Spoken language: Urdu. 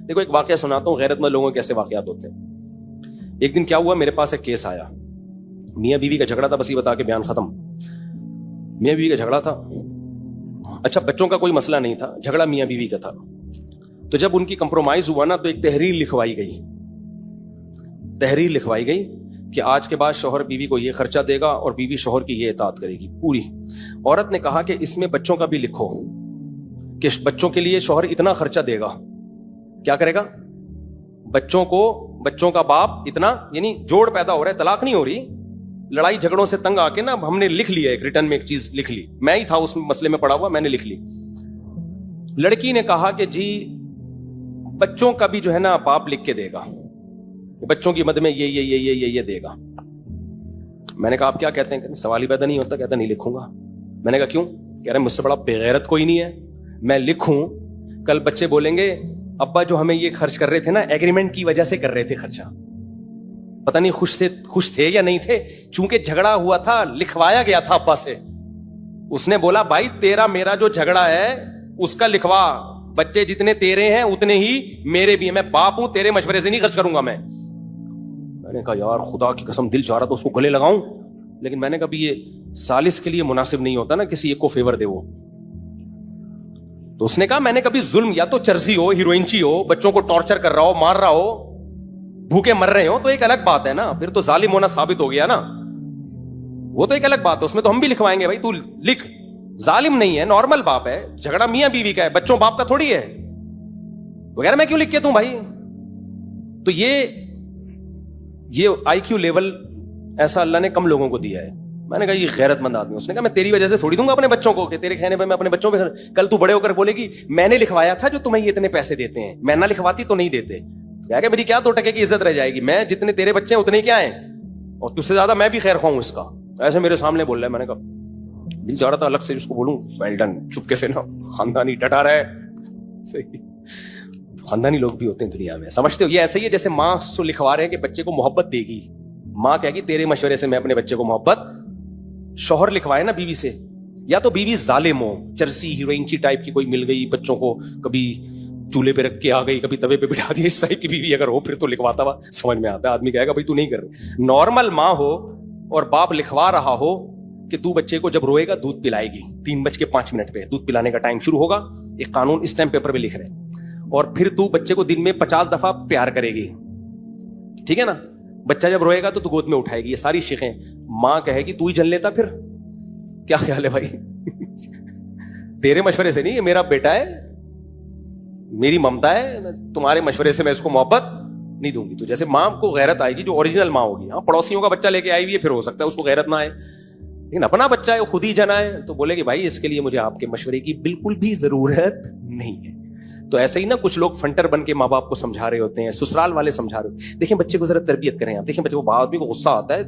دیکھو ایک واقعہ سناتا ہوں غیرت مند لوگوں کے کیسے واقعات ہوتے ہیں. ایک دن کیا ہوا, میرے پاس ایک کیس آیا, میاں بیوی کا جھگڑا تھا, بس یہ بتا کے بیان ختم. میاں بیوی کا جھگڑا تھا, اچھا بچوں کا کوئی مسئلہ نہیں تھا, جھگڑا میاں بیوی کا تھا. تو جب ان کی کمپرومائز ہوا نا, تو ایک تحریر لکھوائی گئی کہ آج کے بعد شوہر بیوی کو یہ خرچہ دے گا اور بیوی شوہر کی یہ اطاعت کرے گی پوری. عورت نے کہا کہ اس میں بچوں کا بھی لکھو کہ بچوں کے لیے شوہر اتنا خرچہ دے گا. کیا کرے گا؟ بچوں کا باپ اتنا, یعنی جوڑ پیدا ہو رہا ہے, طلاق نہیں ہو رہی, لڑائی جھگڑوں سے تنگ آ کے نا ہم نے لکھ لیا, ایک ریٹرن میں ایک چیز لکھ لی, میں ہی تھا اس مسئلے میں پڑا ہوا, میں نے لکھ لی. لڑکی نے کہا کہ جی بچوں کا بھی جو ہے نا باپ لکھ کے دے گا, بچوں کی مد میں یہ دے گا. میں نے کہا آپ کیا کہتے ہیں؟ سوال ہی پیدا نہیں ہوتا. کہتا نہیں لکھوں گا. میں نے کہا کیوں؟ کہہ رہے مجھ سے بڑا بے غیرت کوئی نہیں ہے, میں لکھوں کل بچے بولیں گے ابا جو ہمیں یہ خرچ کر رہے تھے نا ایگریمنٹ کی وجہ سے کر رہے تھے خرچہ, پتہ نہیں خوش تھے یا نہیں تھے, چونکہ جھگڑا ہوا تھا لکھوایا گیا تھا ابا سے. اس نے بولا بھائی تیرا میرا جو جھگڑا ہے اس کا لکھوا, بچے جتنے تیرے ہیں اتنے ہی میرے بھی ہیں, میں باپ ہوں, تیرے مشورے سے نہیں خرچ کروں گا. میں نے کہا یار خدا کی قسم دل چاہ رہا تو اس کو گلے لگاؤں, لیکن میں نے کہا یہ سالس کے لیے مناسب نہیں ہوتا نا کسی ایک کو فیور دے وہ. تو اس نے کہا میں نے کبھی ظلم, یا تو چرسی ہو, ہیروئنچی ہو, بچوں کو ٹارچر کر رہا ہو, مار رہا ہو, بھوکے مر رہے ہو, تو ایک الگ بات ہے نا, پھر تو ظالم ہونا ثابت ہو گیا نا, وہ تو ایک الگ بات ہے, اس میں تو ہم بھی لکھوائیں گے بھائی تو لکھ. ظالم نہیں ہے, نارمل باپ ہے, جھگڑا میاں بیوی کا ہے, بچوں باپ کا تھوڑی ہے وغیرہ, میں کیوں لکھ کے دوں بھائی. تو یہ آئی کیو لیول ایسا اللہ نے کم لوگوں کو دیا ہے. میں نے کہا یہ غیرت مند آدمی. اس نے کہا میں تیری وجہ سے تھوڑی دوں گا اپنے بچوں کو, کہ تیرے کہنے پہ میں اپنے بچوں پہ, کل تو بڑے ہو کر بولے گی میں نے لکھوایا تھا جو تمہیں یہ اتنے پیسے دیتے ہیں, میں نہ لکھواتی تو نہیں دیتے. کہ میری کیا 2 ٹکے کی عزت رہ جائے گی, میں جتنے تیرے بچے ہیں اتنے کیا ہیں, اور تجھ سے زیادہ میں بھی خیر خواہ ہوں اس کا. ایسے میرے سامنے بول رہا ہے. میں نے کہا دل چاہ رہا تھا الگ سے اس کو بولوں ویل ڈن, چپکے سے نا, خاندانی ڈٹا رہا ہے. صحیح, خاندانی لوگ بھی ہوتے ہیں دنیا میں, سمجھتے ہو یہ ایسا ہی ہے جیسے ماں سے لکھوا رہے ہیں کہ بچے کو محبت دے گی, ماں کہے گی تیرے مشورے سے میں اپنے بچے کو محبت. شوہر لکھوائے نا بیوی سے, یا تو بیوی ظالم ہو, چرسی ہیروئنچی ٹائپ کی کوئی مل گئی, بچوں کو کبھی چولہے پہ رکھ کے آ گئی, کبھی توے پہ بٹھا دی, اس ٹائپ کی بیوی اگر ہو پھر تو لکھواتا ہوا سمجھ میں آتا ہے. آدمی کہے گا بھائی تو نہیں کر رہے. نارمل ماں ہو اور باپ لکھوا رہا ہو کہ تو بچے کو جب روئے گا دودھ پلائے گی, 3:05 پہ دودھ پلانے کا ٹائم شروع ہوگا, ایک قانون اس ٹائم پیپر پہ لکھ رہے ہیں, اور پھر تو بچے کو دن میں 50 دفعہ پیار کرے گی, ٹھیک ہے نا. بچہ جب روئے گا تو گود میں اٹھائے گی, یہ ساری شیخیں. ماں کہے گی تو ہی جل لیتا پھر. کیا خیال ہے بھائی؟ تیرے مشورے سے نہیں, یہ میرا بیٹا ہے, میری ممتا ہے, تمہارے مشورے سے میں اس کو محبت نہیں دوں گی. تو جیسے ماں کو غیرت آئے گی جو اوریجنل ماں ہوگی. ہاں پڑوسیوں کا بچہ لے کے آئی ہوئی ہے پھر ہو سکتا ہے اس کو غیرت نہ آئے, لیکن اپنا بچہ ہے خود ہی جنا ہے تو بولے کہ بھائی اس کے لیے مجھے آپ کے مشورے کی بالکل بھی ضرورت نہیں ہے. تو ایسے ہی نا کچھ لوگ فنٹر بن کے ماں باپ کو سمجھا رہے ہوتے ہیں, سسرال والے سمجھا رہے ہوتے ہیں. دیکھیں بچے کو ذرا تربیت کریں آپ, دیکھیں بچے کو, آدمی کو غصہ آتا ہے